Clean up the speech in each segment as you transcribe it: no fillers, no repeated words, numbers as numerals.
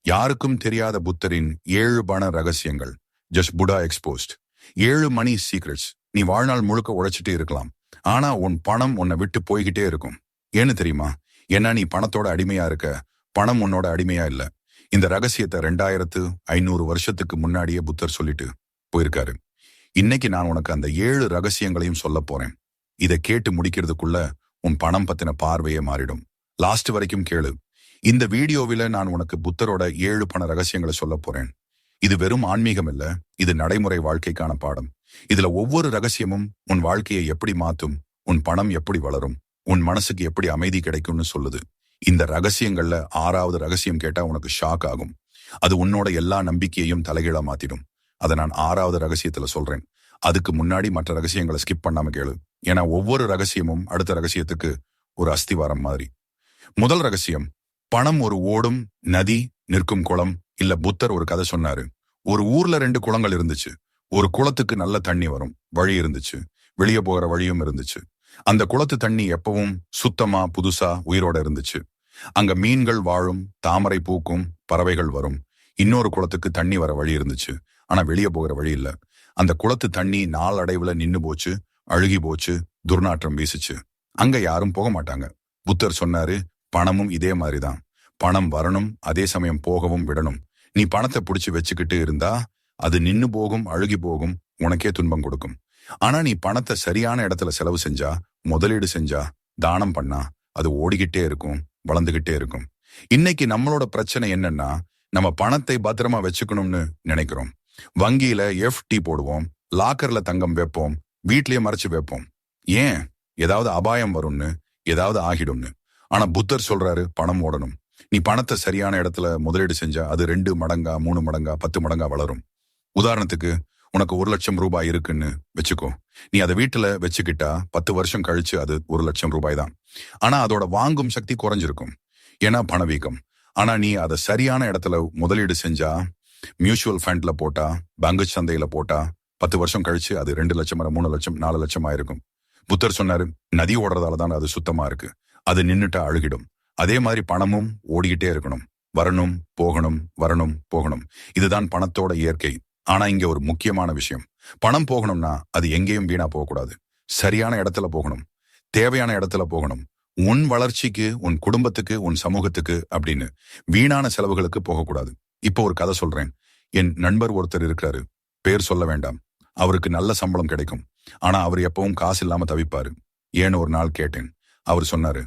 யாருக்கும் தெரியாத புத்தரின் 7 பண ரகசியங்கள். Just Buddha exposed. 7 மணி சீக்ரெட்ஸ். நீ வாழ்நாள் முழுக்க உழைச்சிட்டே இருக்கலாம், ஆனா உன் பணம் உன்னை விட்டு போய்கிட்டே இருக்கும். ஏன்னு தெரியுமா? ஏன்னா நீ பணத்தோட அடிமையா இருக்க, பணம் உன்னோட அடிமையா இல்ல. இந்த ரகசியத்தை 2500 வருஷத்துக்கு முன்னாடியே புத்தர் சொல்லிட்டு போயிருக்காரு. இன்னைக்கு நான் உனக்கு அந்த 7 ரகசியங்களையும் சொல்ல போறேன். இதை கேட்டு முடிக்கிறதுக்குள்ள உன் பணம் பத்தின பார்வையே மாறிடும். லாஸ்ட் வரைக்கும் கேளு. இந்த வீடியோவில நான் உனக்கு புத்தரோட 7 பண ரகசியங்களை சொல்ல போறேன். இது வெறும் ஆன்மீகம் இல்ல, இது நடைமுறை வாழ்க்கைக்கான பாடம். இதுல ஒவ்வொரு ரகசியமும் உன் வாழ்க்கையை எப்படி மாத்தும், உன் பணம் எப்படி வளரும், உன் மனசுக்கு எப்படி அமைதி கிடைக்கும்னு சொல்லுது. இந்த ரகசியங்கள்ல 6வது ரகசியம் கேட்டா உனக்கு ஷாக் ஆகும். அது உன்னோட எல்லா நம்பிக்கையையும் தலைகீழா மாத்திடும். அதை நான் 6வது ரகசியத்துல சொல்றேன். அதுக்கு முன்னாடி மற்ற ரகசியங்களை ஸ்கிப் பண்ணாம கேளு. ஏன்னா ஒவ்வொரு ரகசியமும் அடுத்த ரகசியத்துக்கு ஒரு அஸ்திவாரம் மாதிரி. முதல் ரகசியம், பணம் ஒரு ஓடும் நதி, நிற்கும் குளம் இல்ல. புத்தர் ஒரு கதை சொன்னாரு. ஒரு ஊர்ல 2 குளங்கள் இருந்துச்சு. ஒரு குளத்துக்கு நல்ல தண்ணி வரும் வழி இருந்துச்சு, வெளியே போகிற வழியும் இருந்துச்சு. அந்த குளத்து தண்ணி எப்பவும் சுத்தமா புதுசா உயிரோட இருந்துச்சு. அங்க மீன்கள் வாழும், தாமரை பூக்கும், பறவைகள் வரும். இன்னொரு குளத்துக்கு தண்ணி வர வழி இருந்துச்சு, ஆனா வெளியே போகிற வழி இல்ல. அந்த குளத்து தண்ணி நாளடைவுல நின்னு போச்சு, அழுகி போச்சு, துர்நாற்றம் வீசுச்சு. அங்க யாரும் போக மாட்டாங்க. புத்தர் சொன்னாரு, பணமும் இதே மாதிரிதான். பணம் வரணும், அதே சமயம் போகவும் விடணும். நீ பணத்தை பிடிச்சு வச்சுக்கிட்டு இருந்தா அது நின்னு போகும், அழுகி போகும், உனக்கே துன்பம் கொடுக்கும். ஆனா நீ பணத்தை சரியான இடத்துல செலவு செஞ்சா, முதலீடு செஞ்சா, தானம் பண்ணா, அது ஓடிக்கிட்டே இருக்கும், வளர்ந்துகிட்டே இருக்கும். இன்னைக்கு நம்மளோட பிரச்சனை என்னன்னா, நம்ம பணத்தை பத்திரமா வச்சுக்கணும்னு நினைக்கிறோம். வங்கியில FD போடுவோம், லாக்கர்ல தங்கம் வைப்போம், வீட்லயே மறைச்சு வைப்போம். ஏன்? ஏதாவது அபாயம் வரும்னு, ஏதாவது ஆகிடும்னு. ஆனா புத்தர் சொல்றாரு, பணம் ஓடணும். நீ பணத்தை சரியான இடத்துல முதலீடு செஞ்சா அது 2 மடங்கா, 3 மடங்கா, 10 மடங்கா வளரும். உதாரணத்துக்கு, உனக்கு 1 லட்சம் ரூபாய் இருக்குன்னு வச்சுக்கோ. நீ அதை வீட்டுல வச்சுக்கிட்டா 10 வருஷம் கழிச்சு அது 1 லட்சம் ரூபாய் தான். ஆனா அதோட வாங்கும் சக்தி குறைஞ்சிருக்கும், ஏன்னா பணவீக்கம். ஆனா நீ அதை சரியான இடத்துல முதலீடு செஞ்சா, மியூச்சுவல் ஃபண்ட்ல போட்டா, பங்கு சந்தையில போட்டா, 10 வருஷம் கழிச்சு அது 2 லட்சம், 3 லட்சம், 4 லட்சம் ஆயிருக்கும். புத்தர் சொன்னாரு, நதி ஓடுறதால தான் அது சுத்தமா இருக்கு, அது நின்னுட்டா அழுகிடும். அதே மாதிரி பணமும் ஓடிக்கிட்டே இருக்கணும், வரணும் போகணும், வரணும் போகணும். இதுதான் பணத்தோட இயற்கை. ஆனா இங்க ஒரு முக்கியமான விஷயம், பணம் போகணும்னா அது எங்கேயும் வீணா போகக்கூடாது. சரியான இடத்துல போகணும், தேவையான இடத்துல போகணும். உன் வளர்ச்சிக்கு, உன் குடும்பத்துக்கு, உன் சமூகத்துக்கு அப்படின்னு வீணான செலவுகளுக்கு போகக்கூடாது. இப்போ ஒரு கதை சொல்றேன். என் நண்பர் ஒருத்தர் இருக்கிறாரு, பேர் சொல்ல வேண்டாம். அவருக்கு நல்ல சம்பளம் கிடைக்கும், ஆனா அவர் எப்பவும் காசு இல்லாம தவிப்பாரு. ஏன்னு ஒரு நாள் கேட்டேன். அவர் சொன்னாரு,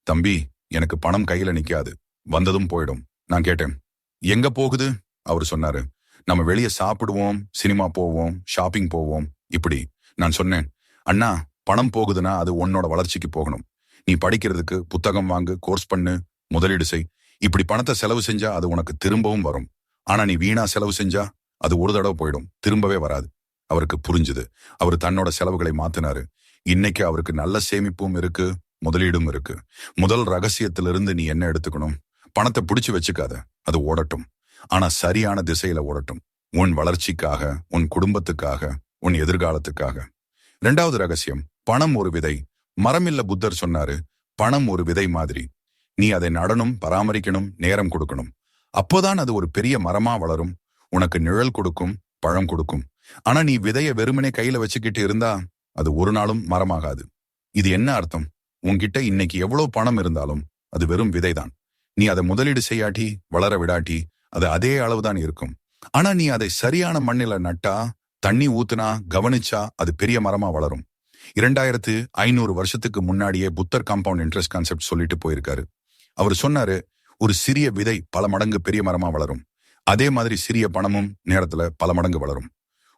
தம்பி, எனக்கு பணம் கையில நிக்காது, வந்ததும் போயிடும். நான் கேட்டேன், எங்க போகுது? அவர் சொன்னாரு, நம்ம வெளியே சாப்பிடுவோம், சினிமா போவோம், ஷாப்பிங் போவோம், இப்படி. நான் சொன்னேன், அண்ணா, பணம் போகுதுன்னா அது உன்னோட வளர்ச்சிக்கு போகணும். நீ படிக்கிறதுக்கு புத்தகம் வாங்கு, கோர்ஸ் பண்ணு, முதலீடு செய். இப்படி பணத்தை செலவு செஞ்சா அது உனக்கு திரும்பவும் வரும். ஆனா நீ வீணா செலவு செஞ்சா அது ஒரு தடவை போயிடும், திரும்பவே வராது. அவருக்கு புரிஞ்சுது. அவர் தன்னோட செலவுகளை மாத்தினாரு. இன்னைக்கு அவருக்கு நல்ல சேமிப்பும் இருக்கு, முதலீடும் இருக்கு. முதல் ரகசியத்திலிருந்து நீ என்ன எடுத்துக்கணும்? பணத்தை பிடிச்சு வச்சுக்காத, அது ஓடட்டும். ஆனா சரியான திசையில ஓடட்டும், உன் வளர்ச்சிக்காக, உன் குடும்பத்துக்காக, உன் எதிர்காலத்துக்காக. 2வது ரகசியம், பணம் ஒரு விதை, மரம் இல்ல. புத்தர் சொன்னாரு, பணம் ஒரு விதை மாதிரி. நீ அதை நடணும், பராமரிக்கணும், நேரம் கொடுக்கணும். அப்போதான் அது ஒரு பெரிய மரமா வளரும், உனக்கு நிழல் கொடுக்கும், பழம் கொடுக்கும். ஆனா நீ விதைய வெறுமனே கையில வச்சுக்கிட்டு இருந்தா அது ஒரு நாளும் மரமாகாது. இது என்ன அர்த்தம்? உன்கிட்ட இன்னைக்கு எவ்வளவு பணம் இருந்தாலும் அது வெறும் விதைதான். நீ அதை முதலீடு செய்யாட்டி, வளர விடாட்டி அது அதே அளவுதான் இருக்கும். ஆனா நீ அதை சரியான மண்ணில நட்டா, தண்ணி ஊத்துனா, கவனிச்சா அது பெரிய மரமா வளரும். 2500 வருஷத்துக்கு முன்னாடியே புத்தர் காம்பவுண்ட் இன்ட்ரெஸ்ட் கான்செப்ட் சொல்லிட்டு போயிருக்காரு. அவர் சொன்னாரு, ஒரு சிறிய விதை பல மடங்கு பெரிய மரமா வளரும். அதே மாதிரி சிறிய பணமும் நேரத்துல பல மடங்கு வளரும்.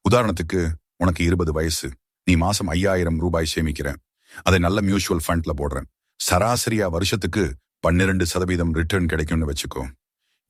உதாரணத்துக்கு, உனக்கு 20 வயசு, நீ மாசம் 5000 ரூபாய் சேமிக்கிற, அதை நல்ல மியூச்சுவல் ஃபண்ட்ல போடுறேன். சராசரியா வருஷத்துக்கு 12% ரிட்டர்ன் கிடைக்கும்னு வச்சுக்கோ.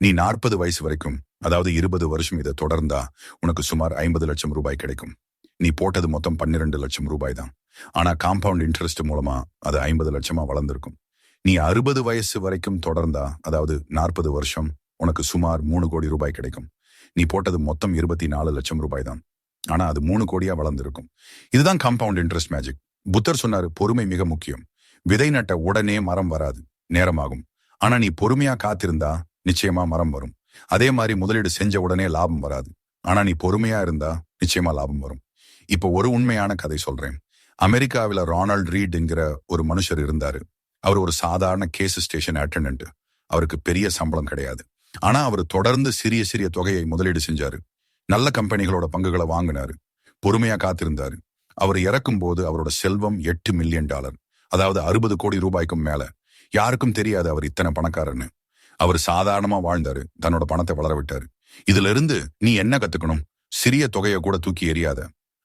நீ 40 வயசு வரைக்கும், அதாவது 20 வருஷம் இதை தொடர்ந்தா உனக்கு சுமார் 50 லட்சம் ரூபாய் கிடைக்கும். நீ போட்டது மொத்தம் 12 லட்சம் ரூபாய் தான். ஆனா காம்பவுண்ட் இன்ட்ரெஸ்ட் மூலமா அது 50 லட்சமா வளர்ந்திருக்கும். நீ 60 வயசு வரைக்கும் தொடர்ந்தா, அதாவது 40 வருஷம், உனக்கு சுமார் 3 கோடி ரூபாய் கிடைக்கும். நீ போட்டது மொத்தம் 24 லட்சம் ரூபாய் தான். ஆனா அது 3 கோடியா வளர்ந்திருக்கும். இதுதான் காம்பவுண்ட் இன்ட்ரெஸ்ட் மேஜிக். புத்தர் சொன்னாரு, பொறுமை மிக முக்கியம். விதை நட்ட உடனே மரம் வராது, நேரமாகும். ஆனா நீ பொறுமையா காத்திருந்தா நிச்சயமா மரம் வரும். அதே மாதிரி முதலீடு செஞ்ச உடனே லாபம் வராது. ஆனா நீ பொறுமையா இருந்தா நிச்சயமா லாபம் வரும். இப்போ ஒரு உண்மையான கதை சொல்றேன். அமெரிக்காவில ரொனால்ட் ரீட்ங்கிற ஒரு மனுஷர் இருந்தாரு. அவர் ஒரு சாதாரண கேஸ் ஸ்டேஷன் அட்டெண்டன்ட். அவருக்கு பெரிய சம்பளம் கிடையாது. ஆனா அவர் தொடர்ந்து சிறிய சிறிய தொகையை முதலீடு செஞ்சாரு. நல்ல கம்பெனிகளோட பங்குகளை வாங்கினாரு. பொறுமையா காத்திருந்தாரு. அவர் இறக்கும் போது அவரோட செல்வம் $8 மில்லியன், அதாவது 60 கோடி ரூபாய்க்கும் மேல. யாருக்கும் தெரியாது அவர் இத்தனை பணக்காரன்னு. அவர் சாதாரணமா வாழ்ந்தாரு. தன்னோட பணத்தை வளர விட்டாரு. இதுல இருந்து நீ என்ன கத்துக்கணும்? சிறிய தொகையை கூட தூக்கி எறியாத.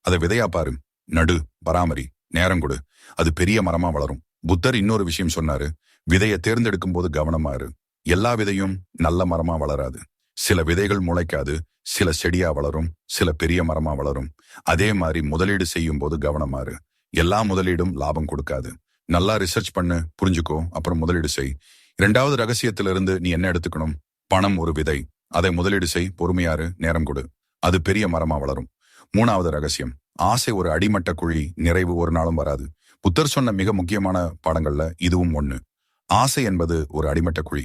அதை விதையா பாரு, நடு, பராமரி, நேரம் கொடு. அது பெரிய மரமா வளரும். புத்தர் இன்னொரு விஷயம் சொன்னாரு. விதையை தேர்ந்தெடுக்கும் போது கவனமா இரு. எல்லா விதையும் நல்ல மரமா வளராது. சில விதைகள் முளைக்காது, சில செடியா வளரும், சில பெரிய மரமா வளரும். அதே மாதிரி முதலீடு செய்யும் போது கவனமா இரு. எல்லா முதலீடும் லாபம் கொடுக்காது. நல்லா ரிசர்ச் பண்ணு, புரிஞ்சுக்கோ, அப்புறம் முதலீடு செய். 2வது ரகசியத்திலிருந்து நீ என்ன எடுத்துக்கணும்? பணம் ஒரு விதை. அதை முதலீடு செய், பொறுமையாரு, நேரம் கொடு. அது பெரிய மரமா வளரும். 3வது ரகசியம், ஆசை ஒரு அடிமட்ட குழி, நிறைவு ஒரு நாளும் வராது. புத்தர் சொன்ன மிக முக்கியமான பாடங்கள்ல இதுவும் ஒண்ணு. ஆசை என்பது ஒரு அடிமட்ட குழி.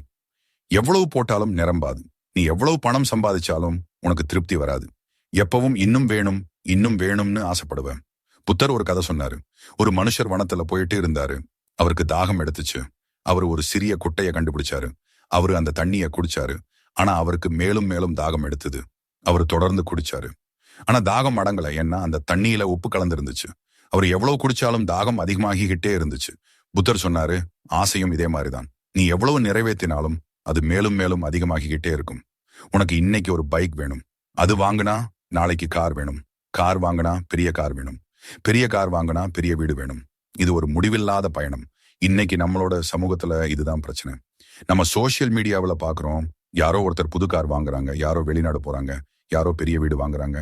எவ்வளவு போட்டாலும் நிரம்பாது. நீ எவ்வளவு பணம் சம்பாதிச்சாலும் உனக்கு திருப்தி வராது. எப்பவும் இன்னும் வேணும், இன்னும் வேணும்னு ஆசைப்படுவேன். புத்தர் ஒரு கதை சொன்னாரு. ஒரு மனுஷர் வனத்துல போயிட்டு இருந்தாரு. அவருக்கு தாகம் எடுத்துச்சு. அவர் ஒரு சிறிய குட்டையை கண்டுபிடிச்சாரு. அவரு அந்த தண்ணியை குடிச்சாரு. ஆனா அவருக்கு மேலும் மேலும் தாகம் எடுத்தது. அவர் தொடர்ந்து குடிச்சாரு. ஆனா தாகம் அடங்கல. ஏன்னா அந்த தண்ணியில உப்பு கலந்துருந்துச்சு. அவர் எவ்வளவு குடிச்சாலும் தாகம் அதிகமாகிக்கிட்டே இருந்துச்சு. புத்தர் சொன்னாரு, ஆசையும் இதே மாதிரிதான். நீ எவ்வளவு நிறைவேற்றினாலும் அது மேலும் மேலும் அதிகமாகிக்கிட்டே இருக்கும். உனக்கு இன்னைக்கு ஒரு பைக் வேணும். அது வாங்கினா நாளைக்கு கார் வேணும். கார் வாங்கினா பெரிய கார் வேணும். பெரிய கார் வாங்கினா பெரிய வீடு வேணும். இது ஒரு முடிவில்லாத பயணம். இன்னைக்கு நம்மளோட சமூகத்துல இதுதான் பிரச்சனை. நம்ம சோசியல் மீடியாவில பாக்குறோம். யாரோ ஒருத்தர் புது கார் வாங்குறாங்க, யாரோ வெளிநாடு போறாங்க, யாரோ பெரிய வீடு வாங்குறாங்க.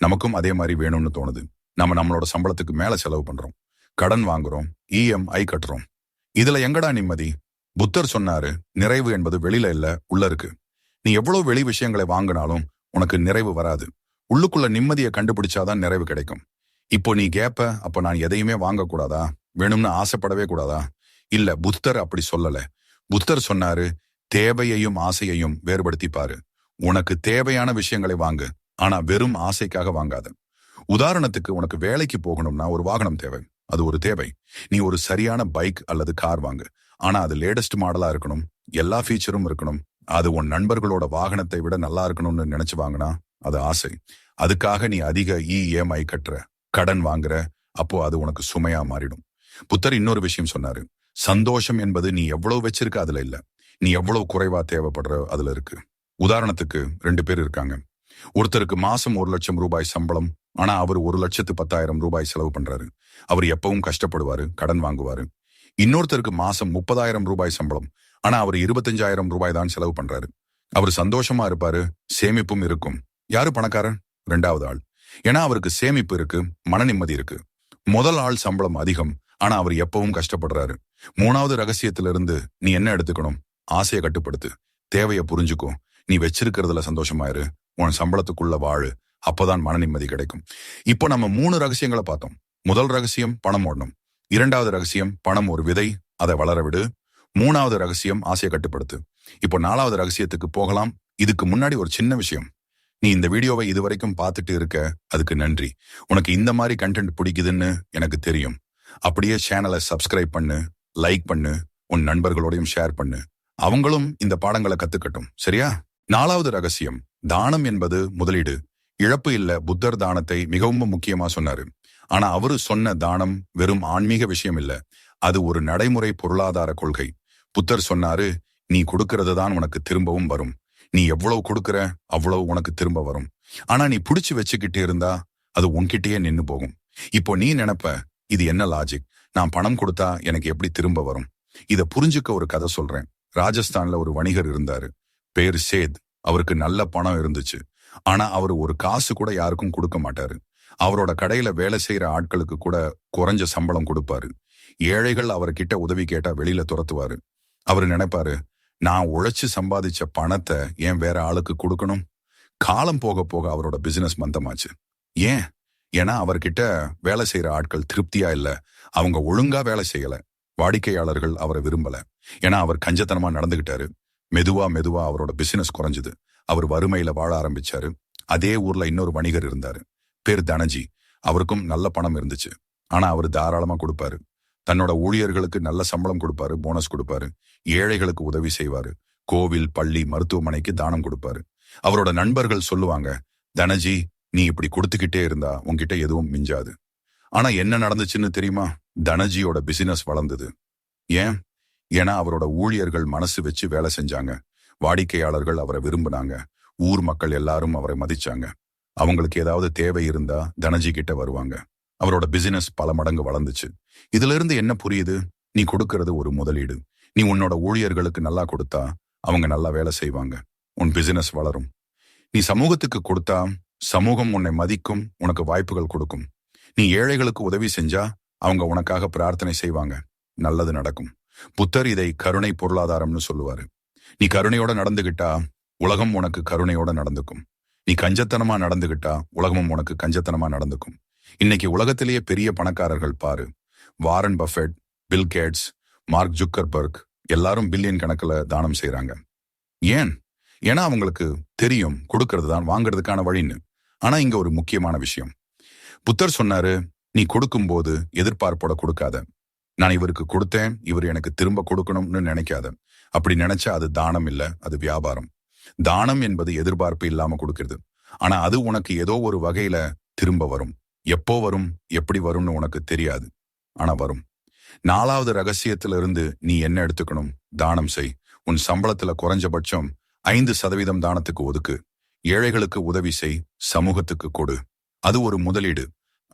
நமக்கும் அதே மாதிரி வேணும்னு தோணுது. நம்ம நம்மளோட சம்பளத்துக்கு மேல செலவு பண்றோம். கடன் வாங்குறோம், EMI கட்டுறோம். இதுல எங்கடா நிம்மதி? புத்தர் சொன்னாரு, நிறைவு என்பது வெளியில இல்ல, உள்ள இருக்கு. நீ எவ்வளவு வெளி விஷயங்களை வாங்கினாலும் உனக்கு நிறைவு வராது. உள்ளுக்குள்ள நிம்மதியை கண்டுபிடிச்சாதான் நிறைவு கிடைக்கும். இப்போ நீ கேப்ப, அப்ப நான் எதையுமே வாங்கக்கூடாதா? வேணும்னு ஆசைப்படவே கூடாதா? இல்ல, புத்தர் அப்படி சொல்லல. புத்தர் சொன்னாரு, தேவையையும் ஆசையையும் வேறுபடுத்தி பாரு. உனக்கு தேவையான விஷயங்களை வாங்கு, ஆனா வெறும் ஆசைக்காக வாங்காத. உதாரணத்துக்கு, உனக்கு வேலைக்கு போகணும்னா ஒரு வாகனம் தேவை. அது ஒரு தேவை. நீ ஒரு சரியான பைக் அல்லது கார் வாங்கு. ஆனா அது லேட்டஸ்ட் மாடலா இருக்கணும், எல்லா ஃபீச்சரும் இருக்கணும். அது உன் நண்பர்களோட வாகனத்தை விட நல்லா இருக்கணும்னு நினைச்சு வாங்கினா அது ஆசை. அதுக்காக நீ அதிக EMI கட்டுற, கடன் வாங்குற. அப்போ அது உனக்கு சுமையா மாறிடும். புத்தர் இன்னொரு விஷயம் சொன்னாரு. சந்தோஷம் என்பது நீ எவ்வளவு வச்சிருக்க அதுல இல்ல, நீ எவ்வளவு குறைவா தேவைப்படுற அதுல இருக்கு. உதாரணத்துக்கு 2 பேர் இருக்காங்க. ஒருத்தருக்கு மாசம் 1 லட்சம் ரூபாய் சம்பளம். ஆனா அவர் 1,10,000 ரூபாய் செலவு பண்றாரு. அவர் எப்பவும் கஷ்டப்படுவாரு, கடன் வாங்குவாரு. இன்னொருத்தருக்கு மாசம் 30,000 ரூபாய் சம்பளம். ஆனா அவர் 25,000 ரூபாய் தான் செலவு பண்றாரு. அவர் சந்தோஷமா இருப்பாரு, சேமிப்பும் இருக்கும். யாரு பணக்காரன்? 2வது ஆள். ஏன்னா அவருக்கு சேமிப்பு இருக்கு, மன நிம்மதி இருக்கு. முதல் ஆள் சம்பளம் அதிகம், ஆனா அவர் எப்பவும் கஷ்டப்படுறாரு. 3வது ரகசியத்திலிருந்து நீ என்ன எடுத்துக்கணும்? ஆசையை கட்டுப்படுத்து, தேவையை புரிஞ்சுக்கோ. நீ வச்சிருக்கிறதுல சந்தோஷமாயிரு, உன் சம்பளத்துக்குள்ள வாழு. அப்பதான் மன நிம்மதி கிடைக்கும். இப்போ நம்ம 3 ரகசியங்களை பார்த்தோம். முதல் ரகசியம் பணம் ஓடணும். 2வது ரகசியம் பணம் ஒரு விதை, அதை வளர விடு. 3வது ரகசியம் ஆசையை கட்டுப்படுத்து. இப்போ 4வது ரகசியத்துக்கு போகலாம். இதுக்கு முன்னாடி ஒரு சின்ன விஷயம். நீ இந்த வீடியோவை இதுவரைக்கும் பார்த்துட்டு இருக்க, அதுக்கு நன்றி. உனக்கு இந்த மாதிரி கண்டென்ட் பிடிக்குதுன்னு எனக்கு தெரியும். அப்படியே சேனலை சப்ஸ்கிரைப் பண்ணு, லைக் பண்ணு, உன் நண்பர்களோடையும் ஷேர் பண்ணு. அவங்களும் இந்த பாடங்களை கத்துக்கட்டும், சரியா? 4வது ரகசியம், தானம் என்பது முதலீடு, இழப்பு இல்ல. புத்தர் தானத்தை மிகவும் முக்கியமா சொன்னாரு. ஆனா அவரு சொன்ன தானம் வெறும் ஆன்மீக விஷயம் இல்ல, அது ஒரு நடைமுறை பொருளாதார கொள்கை. புத்தர் சொன்னாரு, நீ கொடுக்கறது தான் உனக்கு திரும்பவும் வரும். நீ எவ்வளவு கொடுக்கற அவ்வளவு உனக்கு திரும்ப வரும். ஆனா நீ புடிச்சு வச்சுக்கிட்டே இருந்தா அது உன்கிட்டயே நின்னு போகும். இப்போ நீ நினைப்ப, இது என்ன லாஜிக்? நான் பணம் கொடுத்தா எனக்கு எப்படி திரும்ப வரும்? இத புரிஞ்சுக்க ஒரு கதை சொல்றேன். ராஜஸ்தான்ல ஒரு வணிகர் இருந்தாரு. பேர் சேத். அவருக்கு நல்ல பணம் இருந்துச்சு. ஆனா அவர் ஒரு காசு கூட யாருக்கும் கொடுக்க மாட்டாரு. அவரோட கடையில வேலை செய்யற ஆட்களுக்கு கூட குறைஞ்ச சம்பளம் கொடுப்பாரு. ஏழைகள் அவர்கிட்ட உதவி கேட்டா வெளியில துரத்துவாரு. அவரு நினைப்பாரு, நான் உழைச்சு சம்பாதிச்ச பணத்தை ஏன் வேற ஆளுக்கு கொடுக்கணும்? காலம் போக போக அவரோட பிசினஸ் மந்தமாச்சு. ஏன்? ஏன்னா அவர்கிட்ட வேலை செய்யற ஆட்கள் திருப்தியா இல்ல, அவங்க ஒழுங்கா வேலை செய்யல. வாடிக்கையாளர்கள் அவரை விரும்பல. ஏன்னா அவர் கஞ்சத்தனமா நடந்துகிட்டாரு. மெதுவா மெதுவா அவரோட பிசினஸ் குறைஞ்சது. அவர் வறுமையில வாழ ஆரம்பிச்சாரு. அதே ஊர்ல இன்னொரு வணிகர் இருந்தாரு, பேர் தனஜி. அவருக்கும் நல்ல பணம் இருந்துச்சு. ஆனா அவர் தாராளமா கொடுப்பாரு. தன்னோட ஊழியர்களுக்கு நல்ல சம்பளம் கொடுப்பாரு, போனஸ் கொடுப்பாரு, ஏழைகளுக்கு உதவி செய்வாரு, கோவில், பள்ளி, மருத்துவமனைக்கு தானம் கொடுப்பாரு. அவரோட நண்பர்கள் சொல்லுவாங்க, தனஜி, நீ இப்படி கொடுத்துக்கிட்டே இருந்தா உன்கிட்ட எதுவும் மிஞ்சாது. ஆனா என்ன நடந்துச்சுன்னு தெரியுமா? தனஜியோட பிசினஸ் வளர்ந்தது. ஏன்? ஏன்னா அவரோட ஊழியர்கள் மனசு வச்சு வேலை செஞ்சாங்க. வாடிக்கையாளர்கள் அவரை விரும்பினாங்க. ஊர் மக்கள் எல்லாரும் அவரை மதிச்சாங்க. அவங்களுக்கு ஏதாவது தேவை இருந்தா தனஜி கிட்ட வருவாங்க. அவரோட பிசினஸ் பல மடங்கு வளர்ந்துச்சு. இதுல இருந்து என்ன புரியுது? நீ கொடுக்கறது ஒரு முதலீடு. நீ உன்னோட ஊழியர்களுக்கு நல்லா கொடுத்தா அவங்க நல்லா வேலை செய்வாங்க, உன் பிசினஸ் வளரும். நீ சமூகத்துக்கு கொடுத்தா சமூகம் உன்னை மதிக்கும், உனக்கு வாய்ப்புகள் கொடுக்கும். நீ ஏழைகளுக்கு உதவி செஞ்சா அவங்க உனக்காக பிரார்த்தனை செய்வாங்க, நல்லது நடக்கும். புத்தர் இதை கருணை பொருளாதாரம்னு சொல்லுவாரு. நீ கருணையோட நடந்துகிட்டா உலகம் உனக்கு கருணையோட நடந்துக்கும். நீ கஞ்சத்தனமா நடந்துகிட்டா உலகமும் உனக்கு கஞ்சத்தனமா நடந்துக்கும். இன்னைக்கு உலகத்திலேயே பெரிய பணக்காரர்கள் பாரு. Warren Buffett, Bill Gates, Mark Zuckerberg billion பில்லியன் கணக்குல தானம் செய்றாங்க. ஏன்? ஏன்னா அவங்களுக்கு தெரியும் கொடுக்கறது தான் வாங்குறதுக்கான வழின்னு. ஆனா இங்க ஒரு முக்கியமான விஷயம். புத்தர் சொன்னாரு, நீ கொடுக்கும்போது எதிர்பார்ப்போட கொடுக்காத. நான் இவருக்கு கொடுத்தேன், இவர் எனக்கு திரும்ப கொடுக்கணும்னு நினைக்காத. அப்படி நினைச்சா அது தானம் இல்ல, அது வியாபாரம். தானம் என்பது எதிர்பார்ப்பு இல்லாம கொடுக்கிறது. ஆனா அது உனக்கு ஏதோ ஒரு வகையில திரும்ப வரும். எப்போ வரும், எப்படி வரும்னு உனக்கு தெரியாது, ஆனா வரும். 4வது ரகசியத்திலிருந்து நீ என்ன எடுத்துக்கணும்? தானம் செய். உன் சம்பளத்துல குறைஞ்சபட்சம் 5% தானத்துக்கு ஒதுக்கு. ஏழைகளுக்கு உதவி செய், சமூகத்துக்கு கொடு. அது ஒரு முதலீடு.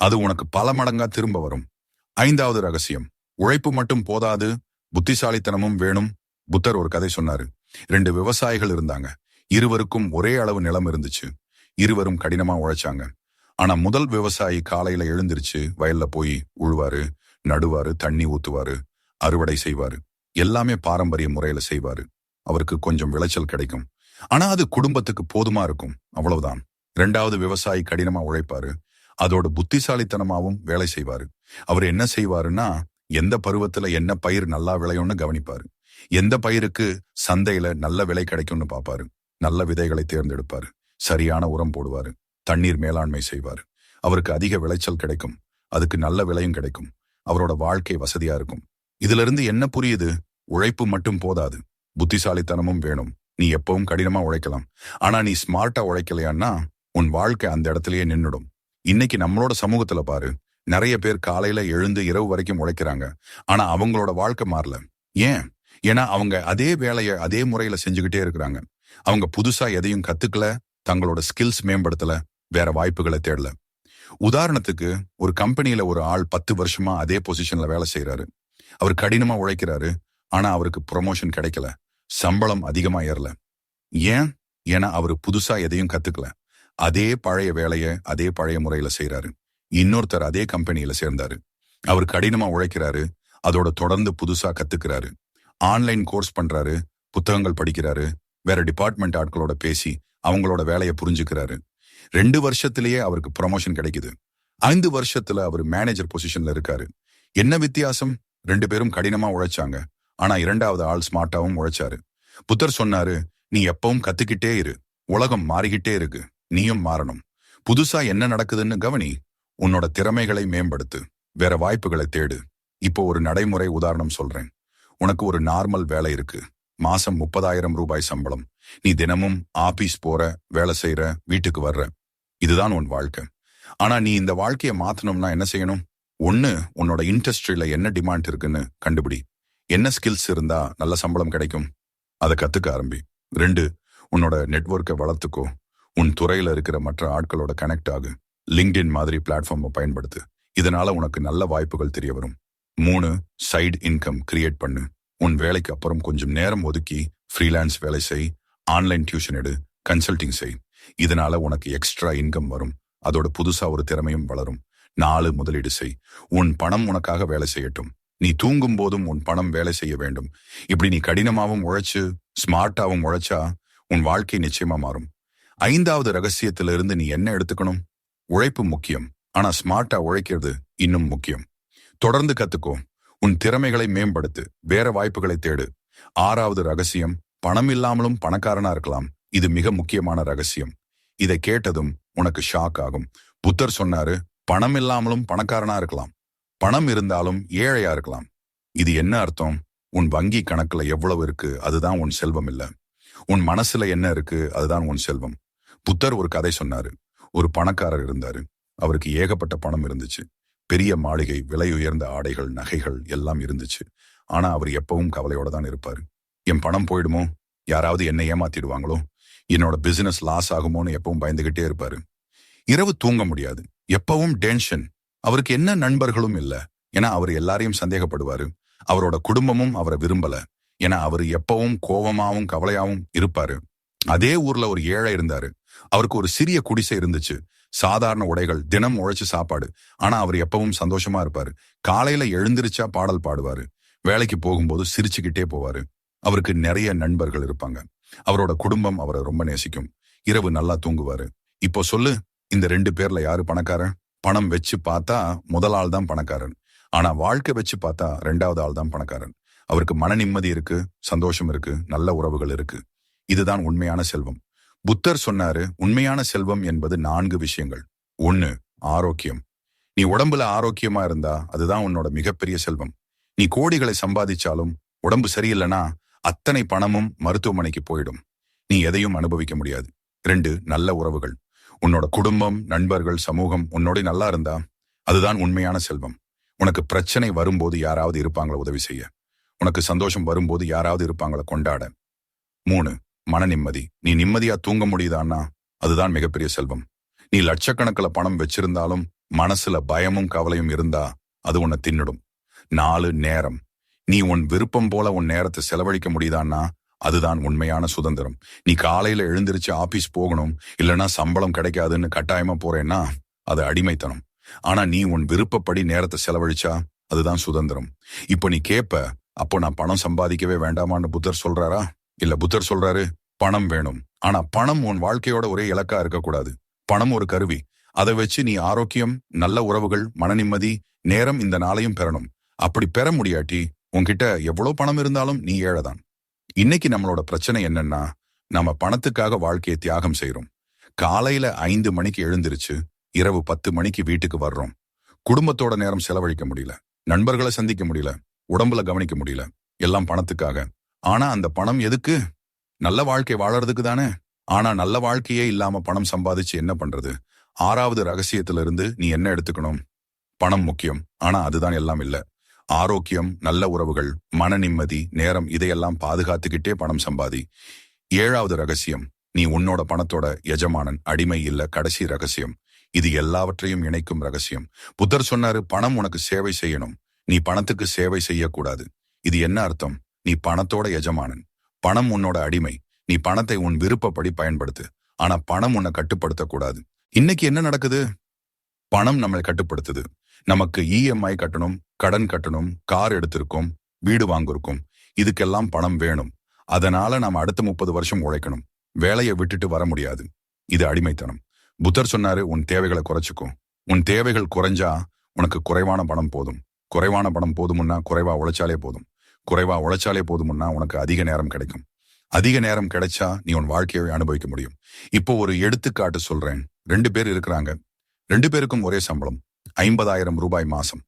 அது உனக்கு பல மடங்கா திரும்ப வரும். 5வது ரகசியம், உழைப்பு மட்டும் போதாது, புத்திசாலித்தனமும் வேணும். புத்தர் ஒரு கதை சொன்னாரு. 2 விவசாயிகள் இருந்தாங்க. இருவருக்கும் ஒரே அளவு நிலம் இருந்துச்சு. இருவரும் கடினமா உழைச்சாங்க. ஆனா முதல் விவசாயி காலையில எழுந்திருச்சு வயல்ல போய் உழுவாரு, நடுவாரு, தண்ணி ஊத்துவாரு, அறுவடை செய்வாரு. எல்லாமே பாரம்பரிய முறையில செய்வாரு. அவருக்கு கொஞ்சம் விளைச்சல் கிடைக்கும். ஆனா அது குடும்பத்துக்கு போதுமா இருக்கும், அவ்வளவுதான். 2வது விவசாயி கடினமா உழைப்பாரு. அதோட புத்திசாலித்தனமாவும் வேலை செய்வாரு. அவர் என்ன செய்வாருன்னா, எந்த பருவத்துல என்ன பயிர் நல்லா விளையும்னு கவனிப்பாரு. எந்த பயிருக்கு சந்தையில நல்ல விலை கிடைக்கும்னு பாப்பாரு. நல்ல விதைகளை தேர்ந்தெடுப்பாரு. சரியான உரம் போடுவாரு. தண்ணீர் மேலாண்மை செய்வாரு. அவருக்கு அதிக விளைச்சல் கிடைக்கும். அதுக்கு நல்ல விலையும் கிடைக்கும். அவரோட வாழ்க்கை வசதியா இருக்கும். இதுல இருந்து என்ன புரியுது? உழைப்பு மட்டும் போதாது, புத்திசாலித்தனமும் வேணும். நீ எப்பவும் கடினமா உழைக்கலாம். ஆனா நீ ஸ்மார்ட்டா உழைக்கலையான்னா உன் வாழ்க்கை அந்த இடத்துலயே நின்னுடும். இன்னைக்கு நம்மளோட சமூகத்துல பாரு, நிறைய பேர் காலையில எழுந்து இரவு வரைக்கும் உழைக்கிறாங்க. ஆனா அவங்களோட வாழ்க்கை மாறல. ஏன்? ஏன்னா அவங்க அதே வேலையை அதே முறையில செஞ்சுக்கிட்டே இருக்கிறாங்க. அவங்க புதுசா எதையும் கத்துக்கல, தங்களோட ஸ்கில்ஸ் மேம்படுத்தல, வேற வாய்ப்புகளை தேடல. உதாரணத்துக்கு, ஒரு கம்பெனியில ஒரு ஆள் 10 வருஷமா அதே பொசிஷன்ல வேலை செய்யறாரு. அவர் கடினமா உழைக்கிறாரு. ஆனா அவருக்கு ப்ரொமோஷன் கிடைக்கல, சம்பளம் அதிகமா ஏறல. ஏன்? ஏன்னா அவரு புதுசா எதையும் கத்துக்கல. அதே பழைய வேலைய அதே பழைய முறையில செய்யறாரு. இன்னொருத்தர் அதே கம்பெனியில சேர்ந்தாரு. அவர் கடினமா உழைக்கிறாரு. அதோட தொடர்ந்து புதுசா கத்துக்கிறாரு. ஆன்லைன் கோர்ஸ் பண்றாரு, புத்தகங்கள் படிக்கிறாரு, வேற டிபார்ட்மெண்ட் ஆட்களோட பேசி அவங்களோட வேலையை புரிஞ்சுக்கிறாரு. 2 வருஷத்திலேயே அவருக்கு ப்ரொமோஷன் கிடைக்குது. 5 வருஷத்துல அவர் மேனேஜர் பொசிஷன்ல இருக்காரு. என்ன வித்தியாசம்? 2 பேரும் கடினமா உழைச்சாங்க. ஆனா 2வது ஆள் ஸ்மார்ட்டாவும் உழைச்சாரு. புத்தர் சொன்னாரு, நீ எப்பவும் கத்துக்கிட்டே இரு. உலகம் மாறிக்கிட்டே இருக்கு, நீயும் மாறணும். புதுசா என்ன நடக்குதுன்னு கவனி. உன்னோட திறமைகளை மேம்படுத்து, வேற வாய்ப்புகளை தேடு. இப்போ ஒரு நடைமுறை உதாரணம் சொல்றேன். உனக்கு ஒரு நார்மல் வேலை இருக்கு. மாசம் 30,000 ரூபாய் சம்பளம். நீ தினமும் ஆபீஸ் போற, வேலை செய்யற, வீட்டுக்கு வர்ற. இதுதான் உன் வாழ்க்கை. ஆனா நீ இந்த வாழ்க்கையை மாத்தணும்னா என்ன செய்யணும்? 1, உன்னோட இண்டஸ்ட்ரியில என்ன டிமாண்ட் இருக்குன்னு கண்டுபிடி. என்ன ஸ்கில்ஸ் இருந்தா நல்ல சம்பளம் கிடைக்கும், அதை கத்துக்க ஆரம்பி. 2, உன்னோட நெட்வொர்க்கை வளர்த்துக்கோ. உன் துறையில இருக்கிற மற்ற ஆட்களோட கனெக்ட் ஆகு. லிங்க்டின் மாதிரி பிளாட்ஃபார்மை பயன்படுத்து. இதனால உனக்கு நல்ல வாய்ப்புகள் தெரிய வரும். 3, சைடு இன்கம் கிரியேட் பண்ணு. உன் வேலைக்கு அப்புறம் கொஞ்சம் நேரம் ஒதுக்கி ஃப்ரீலான்ஸ் வேலை செய், ஆன்லைன் டியூஷன் எடு, கன்சல்டிங் செய். இதனால உனக்கு எக்ஸ்ட்ரா இன்கம் வரும். அதோட புதுசா ஒரு திறமையும் வளரும். 4, முதலீடு செய். உன் பணம் உனக்காக வேலை செய்யட்டும். நீ தூங்கும் போதும் உன் பணம் வேலை செய்ய வேண்டும். இப்படி நீ கடினமாவும் உழைச்சு ஸ்மார்ட்டாவும் உழைச்சா உன் வாழ்க்கை நிச்சயமா மாறும். 5வது ரகசியத்திலிருந்து நீ என்ன எடுத்துக்கணும்? உழைப்பு முக்கியம், ஆனா ஸ்மார்ட்டா உழைக்கிறது இன்னும் முக்கியம். தொடர்ந்து கத்துக்கோ. உன் திறமைகளை மேம்படுத்து, வேற வாய்ப்புகளை தேடு. 6வது ரகசியம், பணம் இல்லாமலும் பணக்காரனா இருக்கலாம். இது மிக முக்கியமான ரகசியம். இதை கேட்டதும் உனக்கு ஷாக் ஆகும். புத்தர் சொன்னாரு, பணம் இல்லாமலும் பணக்காரனா இருக்கலாம், பணம் இருந்தாலும் ஏழையா இருக்கலாம். இது என்ன அர்த்தம்? உன் வங்கி கணக்குல எவ்வளவு இருக்கு அதுதான் உன் செல்வம் இல்ல, உன் மனசுல என்ன இருக்கு அதுதான் உன் செல்வம். புத்தர் ஒரு கதை சொன்னாரு. ஒரு பணக்காரர் இருந்தாரு. அவருக்கு ஏகப்பட்ட பணம் இருந்துச்சு. பெரிய மாளிகை, விலை உயர்ந்த ஆடைகள், நகைகள் எல்லாம் இருந்துச்சு. ஆனா அவர் எப்பவும் கவலையோட தான் இருப்பாரு. என் பணம் போயிடுமோ, யாராவது என்னை ஏமாத்திடுவாங்களோ, என்னோட பிசினஸ் லாஸ் ஆகுமோன்னு எப்பவும் பயந்துகிட்டே இருப்பாரு. இரவு தூங்க முடியாது, எப்பவும் டென்ஷன். அவருக்கு என்ன நண்பர்களும் இல்ல, ஏன்னா அவர் எல்லாரையும் சந்தேகப்படுவாரு. அவரோட குடும்பமும் அவரை விரும்பல, ஏன்னா அவர் எப்பவும் கோவமாவும் கவலையாவும் இருப்பாரு. அதே ஊர்ல ஒரு ஏழை இருந்தாரு. அவருக்கு ஒரு சிறிய குடிசை இருந்துச்சு. சாதாரண உடைகள், தினம் உழைச்சு சாப்பாடு. ஆனா அவர் எப்பவும் சந்தோஷமா இருப்பாரு. காலையில எழுந்திருச்சா பாடல் பாடுவாரு. வேலைக்கு போகும்போது சிரிச்சுக்கிட்டே போவாரு. அவருக்கு நிறைய நண்பர்கள் இருப்பாங்க. அவரோட குடும்பம் அவரை ரொம்ப நேசிக்கும். இரவு நல்லா தூங்குவாரு. இப்போ சொல்லு, இந்த 2 பேர்ல யாரு பணக்காரன்? பணம் வச்சு பார்த்தா முதல் ஆள் தான் பணக்காரன். ஆனா வாழ்க்கை வச்சு பார்த்தா 2வது ஆள் தான் பணக்காரன். அவருக்கு மன நிம்மதி இருக்கு, சந்தோஷம் இருக்கு, நல்ல உறவுகள் இருக்கு. இதுதான் உண்மையான செல்வம். புத்தர் சொன்னாரு, உண்மையான செல்வம் என்பது 4 விஷயங்கள். 1, ஆரோக்கியம். நீ உடம்புல ஆரோக்கியமா இருந்தா அதுதான் உன்னோட மிகப்பெரிய செல்வம். நீ கோடிகளை சம்பாதிச்சாலும் உடம்பு சரியில்லைனா அத்தனை பணமும் மருத்துவமனைக்கு போயிடும். நீ எதையும் அனுபவிக்க முடியாது. 2, நல்ல உறவுகள். உன்னோட குடும்பம், நண்பர்கள், சமூகம் உன்னோட நல்லா இருந்தா அதுதான் உண்மையான செல்வம். உனக்கு பிரச்சனை வரும்போது யாராவது இருப்பாங்களா உதவி செய்ய? உனக்கு சந்தோஷம் வரும்போது யாராவது இருப்பாங்களா கொண்டாட? 3, மன நிம்மதி. நீ நிம்மதியா தூங்க முடியுதான்னா அதுதான் மிகப்பெரிய செல்வம். நீ லட்சக்கணக்கில் பணம் வச்சிருந்தாலும் மனசுல பயமும் கவலையும் இருந்தா அது உன்னை தின்னுடும். 4, நேரம். நீ உன் விருப்பம் போல உன் நேரத்தை செலவழிக்க முடியுதான்னா அதுதான் உண்மையான சுதந்திரம். நீ காலையில எழுந்திருச்சு ஆபீஸ் போகணும், இல்லைன்னா சம்பளம் கிடைக்காதுன்னு கட்டாயமா போறேன்னா அது அடிமைத்தனம். ஆனா நீ உன் விருப்பப்படி நேரத்தை செலவழிச்சா அதுதான் சுதந்திரம். இப்போ நீ கேப்ப, அப்போ நான் பணம் சம்பாதிக்கவே வேண்டாமான்னு புத்தர் சொல்றாரா? இல்ல, புத்தர் சொல்றாரு, பணம் வேணும். ஆனா பணம் உன் வாழ்க்கையோட ஒரே இலக்கா இருக்கக்கூடாது. பணம் ஒரு கருவி. அதை வச்சு நீ ஆரோக்கியம், நல்ல உறவுகள், மன நிம்மதி, நேரம் இந்த 4ஐயும் பெறணும். அப்படி பெற முடியாட்டி உன்கிட்ட எவ்வளவு பணம் இருந்தாலும் நீ ஏழைதான். இன்னைக்கு நம்மளோட பிரச்சனை என்னன்னா, நம்ம பணத்துக்காக வாழ்க்கையை தியாகம் செய்யறோம். காலையில 5 மணிக்கு எழுந்திருச்சு இரவு 10 மணிக்கு வீட்டுக்கு வர்றோம். குடும்பத்தோட நேரம் செலவழிக்க முடியல, நண்பர்களை சந்திக்க முடியல, உடம்புல கவனிக்க முடியல. எல்லாம் பணத்துக்காக. ஆனா அந்த பணம் எதுக்கு? நல்ல வாழ்க்கை வாழறதுக்கு தானே. ஆனா நல்ல வாழ்க்கையே இல்லாம பணம் சம்பாதிச்சு என்ன பண்றது? 6வது ரகசியத்திலிருந்து நீ என்ன எடுத்துக்கணும்? பணம் முக்கியம், ஆனா அதுதான் எல்லாம் இல்ல. ஆரோக்கியம், நல்ல உறவுகள், மன நிம்மதி, நேரம் இதையெல்லாம் பாதுகாத்துக்கிட்டே பணம் சம்பாதி. 7வது ரகசியம், நீ உன்னோட பணத்தோட எஜமானன், அடிமை இல்ல. கடைசி ரகசியம், இது எல்லாவற்றையும் இணைக்கும் ரகசியம். புத்தர் சொன்னாரு, பணம் உனக்கு சேவை செய்யணும், நீ பணத்துக்கு சேவை செய்யக்கூடாது. இது என்ன அர்த்தம்? நீ பணத்தோட எஜமானன், பணம் உன்னோட அடிமை. நீ பணத்தை உன் விருப்பப்படி பயன்படுத்து, ஆனா பணம் உன்னை கட்டுப்படுத்தக்கூடாது. இன்னைக்கு என்ன நடக்குது? பணம் நம்மளை கட்டுப்படுத்துது. நமக்கு இஎம்ஐ கட்டணும், கடன் கட்டணும், கார் எடுத்திருக்கோம், வீடு வாங்கிருக்கோம். இதுக்கெல்லாம் பணம் வேணும். அதனால நாம அடுத்த 30 வருஷம் உழைக்கணும். வேலையை விட்டுட்டு வர முடியாது. இது அடிமைத்தனம். புத்தர் சொன்னாரு, உன் தேவைகளை குறைச்சுக்கும். உன் தேவைகள் குறைஞ்சா உனக்கு குறைவான பணம் போதும். குறைவான பணம் போதுமுன்னா குறைவா உழைச்சாலே போதும். குறைவா உழைச்சாலே போதுமுன்னா உனக்கு அதிக நேரம் கிடைக்கும். அதிக நேரம் கிடைச்சா நீ உன் வாழ்க்கையை அனுபவிக்க முடியும். இப்போ ஒரு எடுத்துக்காட்டு சொல்றேன். 2 பேர் இருக்கிறாங்க. 2 பேருக்கும் ஒரே சம்பளம், 50,000 ரூபாய் மாசம்.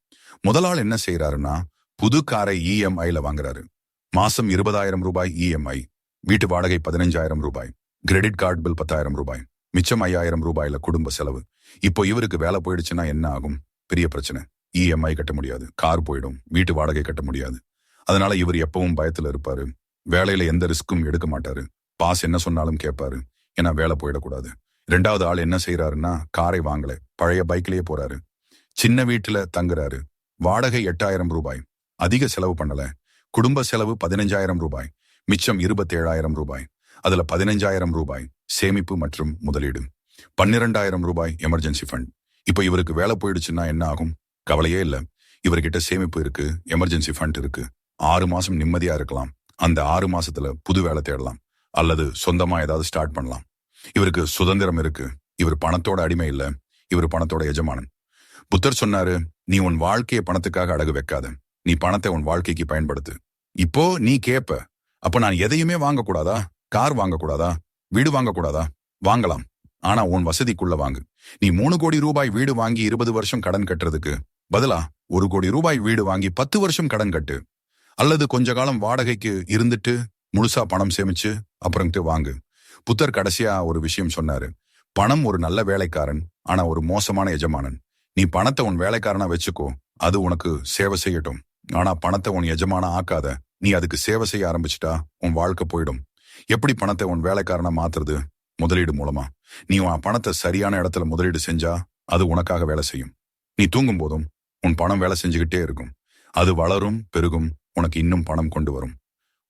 முதல் ஆள் என்ன செய்யறாருன்னா, புது காரை இஎம்ஐல வாங்குறாரு. மாசம் 20,000 ரூபாய் இஎம்ஐ. வீட்டு வாடகை 15,000 ரூபாய். கிரெடிட் கார்டு பில் 10,000 ரூபாய். மிச்சம் 5,000 ரூபாயில குடும்ப செலவு. இப்போ இவருக்கு வேலை போயிடுச்சுன்னா என்ன ஆகும்? பெரிய பிரச்சனை. இஎம்ஐ கட்ட முடியாது, கார் போயிடும், வீட்டு வாடகை கட்ட முடியாது. அதனால இவர் எப்பவும் பயத்துல இருப்பாரு. வேலையில எந்த ரிஸ்க்கும் எடுக்க மாட்டாரு. பாஸ் என்ன சொன்னாலும் கேட்பாரு, ஏன்னா வேலை போயிடக்கூடாது. 2வது ஆள் என்ன செய்யறாருன்னா, காரை வாங்கல, பழைய பைக்லயே போறாரு. சின்ன வீட்டுல தங்குறாரு. வாடகை 8,000 ரூபாய். அதிக செலவு பண்ணல. குடும்ப செலவு 15,000 ரூபாய். மிச்சம் 27,000 ரூபாய். அதுல 15,000 ரூபாய் சேமிப்பு மற்றும் முதலீடு. 12,000 ரூபாய் எமர்ஜென்சி ஃபண்ட். இப்போ இவருக்கு வேலை போயிடுச்சுன்னா என்ன ஆகும்? கவலையே இல்ல. இவர்கிட்ட சேமிப்பு இருக்கு, எமர்ஜென்சி ஃபண்ட் இருக்கு. 6 மாசம் நிம்மதியா இருக்கலாம். அந்த 6 மாசத்துல புது வேலை தேடலாம், அல்லது சொந்தமா ஏதாவது ஸ்டார்ட் பண்ணலாம். இவருக்கு சுதந்திரம் இருக்கு. இவர் பணத்தோட அடிமை இல்ல, இவர் பணத்தோட எஜமானன். புத்தர் சொன்னாரு, நீ உன் வாழ்க்கையை பணத்துக்காக அடகு வைக்காத. நீ பணத்தை உன் வாழ்க்கைக்கு பயன்படுத்து. இப்போ நீ கேப்ப, அப்ப நான் எதையுமே வாங்கக்கூடாதா? கார் வாங்கக்கூடாதா? வீடு வாங்கக்கூடாதா? வாங்கலாம். ஆனா உன் வசதிக்குள்ள வாங்கு. நீ 3 கோடி ரூபாய் வீடு வாங்கி 20 வருஷம் கடன் கட்டுறதுக்கு பதிலா 1 கோடி ரூபாய் வீடு வாங்கி 10 வருஷம் கடன் கட்டு. அல்லது கொஞ்ச காலம் வாடகைக்கு இருந்துட்டு முழுசா பணம் சேமிச்சு அப்புறம்ட்டு வாங்கு. புத்தர் கடைசியா ஒரு விஷயம் சொன்னாரு. பணம் ஒரு நல்ல வேலைக்காரன், ஆனா ஒரு மோசமான எஜமானன். நீ பணத்தை உன் வேலைக்காரனா வச்சுக்கோ, அது உனக்கு சேவை செய்யட்டும். ஆனா பணத்தை உன் எஜமானா ஆக்காத. நீ அதுக்கு சேவை செய்ய ஆரம்பிச்சிட்டா உன் வாழ்க்கை போயிடும். எப்படி பணத்தை உன் வேலைக்காரனா மாத்துறது? முதலீடு மூலமா. நீ உன் பணத்தை சரியான இடத்துல முதலீடு செஞ்சா அது உனக்காக வேலை செய்யும். நீ தூங்கும் போதும் உன் பணம் வேலை செஞ்சுக்கிட்டே இருக்கும். அது வளரும், பெருகும், உனக்கு இன்னும் பணம் கொண்டு வரும்.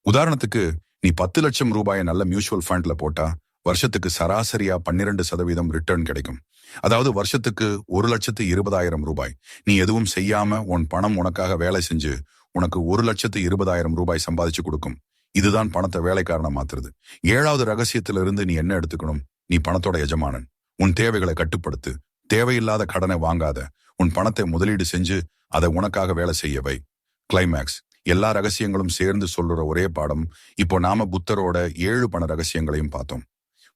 உதாரணத்துக்கு, நீ 10 லட்சம் ரூபாயை நல்ல மியூச்சுவல் ஃபண்ட்ல போட்டா வருஷத்துக்கு சராசரியா 12% ரிட்டர்ன் கிடைக்கும். அதாவது வருஷத்துக்கு 1,20,000 ரூபாய். நீ எதுவும் செய்யாம உன் பணம் உனக்காக வேலை செஞ்சு உனக்கு 1,20,000 ரூபாய் சம்பாதிச்சு கொடுக்கும். இதுதான் பணத்தை வேலைக்காரனா மாத்துறது. 7வது ரகசியத்திலிருந்து நீ என்ன எடுத்துக்கணும்? நீ பணத்தோட எஜமானன். உன் தேவைகளை கட்டுப்படுத்து. தேவையில்லாத கடனை வாங்காத. உன் பணத்தை முதலீடு செஞ்சு அதை உனக்காக வேலை செய்யவை. கிளைமேக்ஸ். எல்லா ரகசியங்களும் சேர்ந்து சொல்ற ஒரே பாடம். இப்போ நாம புத்தரோட 7 பண ரகசியங்களையும் பார்த்தோம்.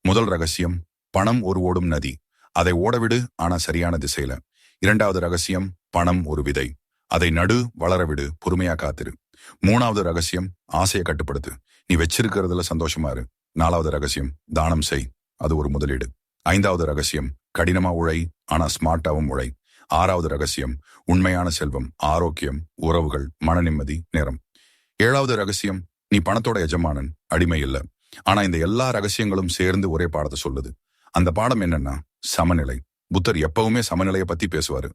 முதல் ரகசியம், பணம் ஒரு ஓடும் நதி. அதை ஓடவிடு, ஆனா சரியான திசையில. 2வது ரகசியம், பணம் ஒரு விதை. அதை நடு, வளரவிடு, பொறுமையா காத்திரு. 3வது ரகசியம், ஆசையை கட்டுப்படுத்து. நீ வச்சிருக்கிறதுல சந்தோஷமா இரு. 4வது ரகசியம், தானம் செய். அது ஒரு முதலீடு. 5வது ரகசியம், கடினமா உழை, ஆனா ஸ்மார்ட்டாவும் உழை. 6வது ரகசியம், உண்மையான செல்வம், ஆரோக்கியம், உறவுகள், மன நிம்மதி, நேரம். 7வது ரகசியம், நீ பணத்தோட எஜமானன், அடிமை இல்ல. ஆனா இந்த எல்லா ரகசியங்களும் சேர்ந்து ஒரே பாடத்தை சொல்லுது. அந்த பாடம் என்னன்னா, சமநிலை. புத்தர் எப்பவுமே சமநிலையை பத்தி பேசுவாரு.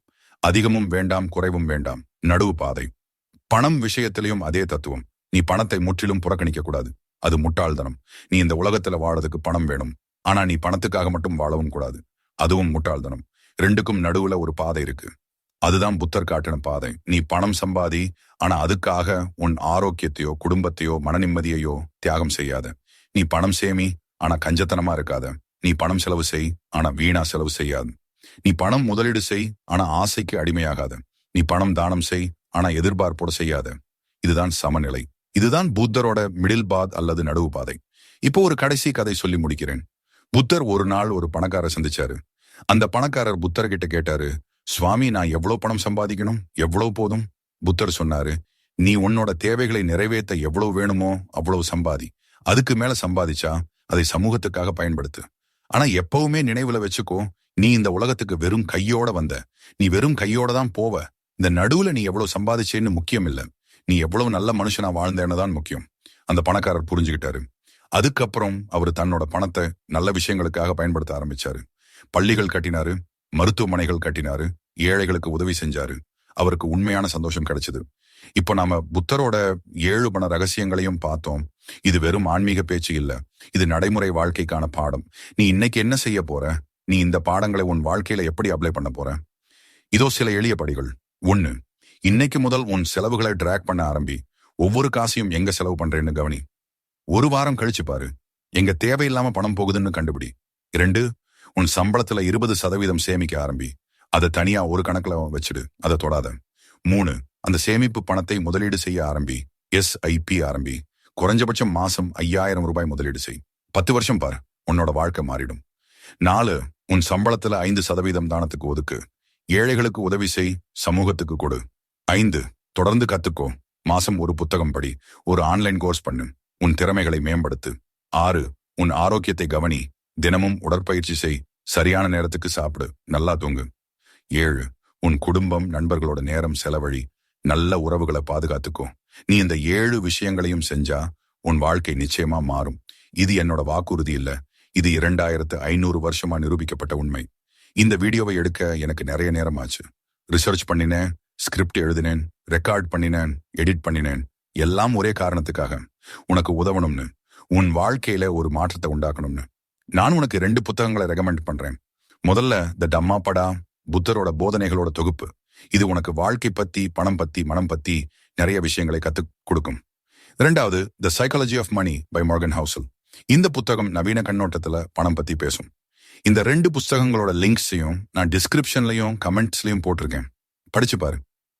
அதிகமும் வேண்டாம், குறைவும் வேண்டாம், நடுவு பாதை. பணம் விஷயத்திலையும் அதே தத்துவம். நீ பணத்தை முற்றிலும் புறக்கணிக்க கூடாது. அது முட்டாள்தனம். நீ இந்த உலகத்துல வாழறதுக்கு பணம் வேணும். ஆனா நீ பணத்துக்காக மட்டும் வாழவும் கூடாது. அதுவும் முட்டாள்தனம். 2க்கும் நடுவுல ஒரு பாதை இருக்கு. அதுதான் புத்தர் காட்டின பாதை. நீ பணம் சம்பாதி, ஆனா அதுக்காக உன் ஆரோக்கியத்தையோ குடும்பத்தையோ மன நிம்மதியையோ தியாகம் செய்யாத. நீ பணம் சேமி, ஆனா கஞ்சத்தனமா இருக்காத. நீ பணம் செலவு செய், ஆனா வீணா செலவு செய்யாது. நீ பணம் முதலீடு செய், ஆனா ஆசைக்கு அடிமையாகாத. நீ பணம் தானம் செய், ஆனா எதிர்பார்ப்போட செய்யாத. இதுதான் சமநிலை. இதுதான் புத்தரோட மிடில் பாத் அல்லது நடுவு பாதை. இப்போ ஒரு கடைசி கதை சொல்லி முடிக்கிறேன். புத்தர் ஒரு நாள் ஒரு பணக்காரர் சந்திச்சாரு. அந்த பணக்காரர் புத்தர்கிட்ட கேட்டாரு, சுவாமி, நான் எவ்வளவு பணம் சம்பாதிக்கணும்? எவ்வளவு போதும்? புத்தர் சொன்னாரு, நீ உன்னோட தேவைகளை நிறைவேற்ற எவ்வளவு வேணுமோ அவ்வளவு சம்பாதி. அதுக்கு மேல சம்பாதிச்சா அதை சமூகத்துக்காக பயன்படுத்து. ஆனா எப்பவுமே நினைவுல வச்சுக்கோ, நீ இந்த உலகத்துக்கு வெறும் கையோட வந்த. நீ வெறும் கையோட தான் போவ. இந்த நடுவுல நீ எவ்வளவு சம்பாதிச்சேன்னு முக்கியம் இல்ல. நீ எவ்வளவு நல்ல மனுஷனா வாழ்ந்தேன்னு தான் முக்கியம். அந்த பணக்காரர் புரிஞ்சுக்கிட்டாரு. அதுக்கப்புறம் அவர் தன்னோட பணத்தை நல்ல விஷயங்களுக்காக பயன்படுத்த ஆரம்பிச்சாரு. பள்ளிகள் கட்டினாரு, மருத்துவமனைகள் கட்டினாரு, ஏழைகளுக்கு உதவி செஞ்சாரு. அவருக்கு உண்மையான சந்தோஷம் கிடைச்சது. இப்போ நாம புத்தரோட 7 பண ரகசியங்களையும் பார்த்தோம். இது வெறும் ஆன்மீக பேச்சு இல்ல. இது நடைமுறை வாழ்க்கைக்கான பாடம். நீ இன்னைக்கு என்ன செய்ய போற? நீ இந்த பாடங்களை உன் வாழ்க்கையில எப்படி அப்ளை பண்ண போற? இதோ சில எளிய படிகள். 1. இன்னைக்கு முதல் உன் செலவுகளை ட்ராக் பண்ண ஆரம்பி. ஒவ்வொரு காசையும் எங்க செலவு பண்றேன்னு கவனி. 1 வாரம் கழிச்சு பாரு. எங்க தேவையில்லாம பணம் போகுதுன்னு கண்டுபிடி. 2. உன் சம்பளத்துல 20% சேமிக்க ஆரம்பி. அதை தனியா ஒரு கணக்குல வச்சுடு, அதை தொடாத. 3. அந்த சேமிப்பு பணத்தை முதலீடு செய்ய ஆரம்பி. SIP ஆரம்பி. குறைஞ்சபட்சம் மாசம் 5,000 ரூபாய் முதலீடு செய். 10 வருஷம் பார், உன்னோட வாழ்க்கை மாறிடும். 4. உன் சம்பளத்துல 5% தானத்துக்கு ஒதுக்கு. ஏழைகளுக்கு உதவி செய், சமூகத்துக்கு கொடு. 5. தொடர்ந்து கத்துக்கோ. மாசம் ஒரு புத்தகம் படி, ஒரு ஆன்லைன் கோர்ஸ் பண்ணு, உன் திறமைகளை மேம்படுத்து. 6. உன் ஆரோக்கியத்தை கவனி. தினமும் உடற்பயிற்சி செய், சரியான நேரத்துக்கு சாப்பிடு, நல்லா தூங்கு. 7. உன் குடும்பம், நண்பர்களோட நேரம் செலவழி, நல்ல உறவுகளை பாதுகாத்துக்கோ. நீ இந்த 7 விஷயங்களையும் செஞ்சா உன் வாழ்க்கை நிச்சயமா மாறும். இது என்னோட வாக்குறுதி இல்ல. இது 2500 வருஷமா நிரூபிக்கப்பட்ட உண்மை. இந்த வீடியோவை எடுக்க எனக்கு நிறைய நேரம் ஆச்சு. ரிசர்ச் பண்ணினேன், ஸ்கிரிப்ட் எழுதினேன், ரெக்கார்ட் பண்ணினேன், எடிட் பண்ணினேன். எல்லாம் ஒரே காரணத்துக்காக, உனக்கு உதவணும்னு, உன் வாழ்க்கையில ஒரு மாற்றத்தை உண்டாக்கணும்னு. நான் உனக்கு 2 புத்தகங்களை ரெகமெண்ட் பண்றேன். முதல்ல த டம்மா படா, புத்தரோட போதனைகளோட தொகுப்பு. இது உனக்கு வாழ்க்கை பத்தி, பணம் பத்தி, மனம் பத்தி நிறைய விஷயங்களை கத்துக் கொடுக்கும். 2வது the psychology of money by Morgan Housel. இந்த புத்தகம் நவீன கண்ணோட்டத்துல பணம் பத்தி பேசும். இந்த 2 புத்தகங்களோட லிங்க்ஸையும் நான் டிஸ்கிரிப்ஷன்லயும் கமெண்ட்ஸ்லயும் போட்டிருக்கேன். படிச்சு பாரு.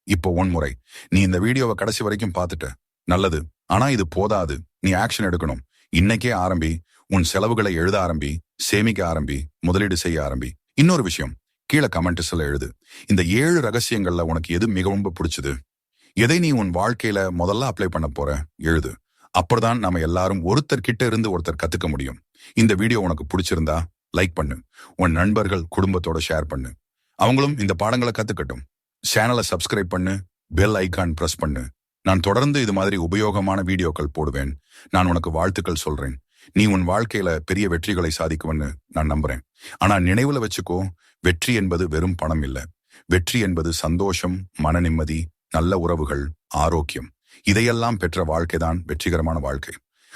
இப்போ முறை நீ இந்த வீடியோவை கடைசி வரைக்கும் பார்த்துட்ட, நல்லது. ஆனா இது போதாது. நீ ஆக்ஷன் எடுக்கணும். இன்னைக்கே ஆரம்பி. உன் செலவுகளை எழுத ஆரம்பி, சேமிக்க ஆரம்பி, முதலீடு செய்ய ஆரம்பி. இன்னொரு விஷயம், கீழே கமெண்ட்ஸ்ல எழுது. இந்த 7 ரகசியங்கள்ல உனக்கு எது மிகவும் பிடிச்சது? எதை நீ உன் வாழ்க்கையில முதல்ல அப்ளை பண்ண போற? எழுது. அப்பதான் நாம எல்லாரும் ஒருத்தர் கிட்ட இருந்து ஒருத்தர் கத்துக்க முடியும். இந்த வீடியோ உனக்கு பிடிச்சிருந்தா லைக் பண்ணு. உன் நண்பர்கள், குடும்பத்தோட ஷேர் பண்ணு. அவங்களும் இந்த பாடங்களை கத்துக்கட்டும். சேனலை சப்ஸ்கிரைப் பண்ணு, பெல் ஐகான் பிரஸ் பண்ணு. நான் தொடர்ந்து இது மாதிரி உபயோகமான வீடியோக்கள் போடுவேன். நான் உனக்கு வாழ்த்துக்கள் சொல்றேன். நீ உன் வாழ்க்கையில பெரிய வெற்றிகளை சாதிக்கும்னு நான் நம்புறேன். ஆனா நினைவுல வச்சுக்கோ, வெற்றி என்பது வெறும் பணம் இல்ல. வெற்றி என்பது சந்தோஷம், மன நிம்மதி, நல்ல உறவுகள், ஆரோக்கியம். இதையெல்லாம் பெற்ற வாழ்க்கைதான் வெற்றிகரமான வாழ்க்கை.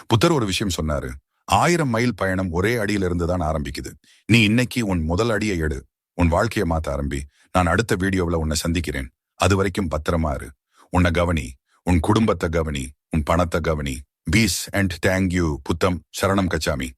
புத்தர் ஒரு விஷயம் சொன்னாரு, 1000 மைல் பயணம் ஒரே அடியிலிருந்து தான் ஆரம்பிக்குது. நீ இன்னைக்கு உன் முதல் அடியை எடு. உன் வாழ்க்கையை மாத்த ஆரம்பி. நான் அடுத்த வீடியோவில் உன்னை சந்திக்கிறேன். அது வரைக்கும் பத்திரமா இரு. உன்னை கவனி, உன் குடும்பத்தை கவனி, உன் பணத்தை கவனி. Peace and thank you. புத்தம் சரணம் கச்சாமி.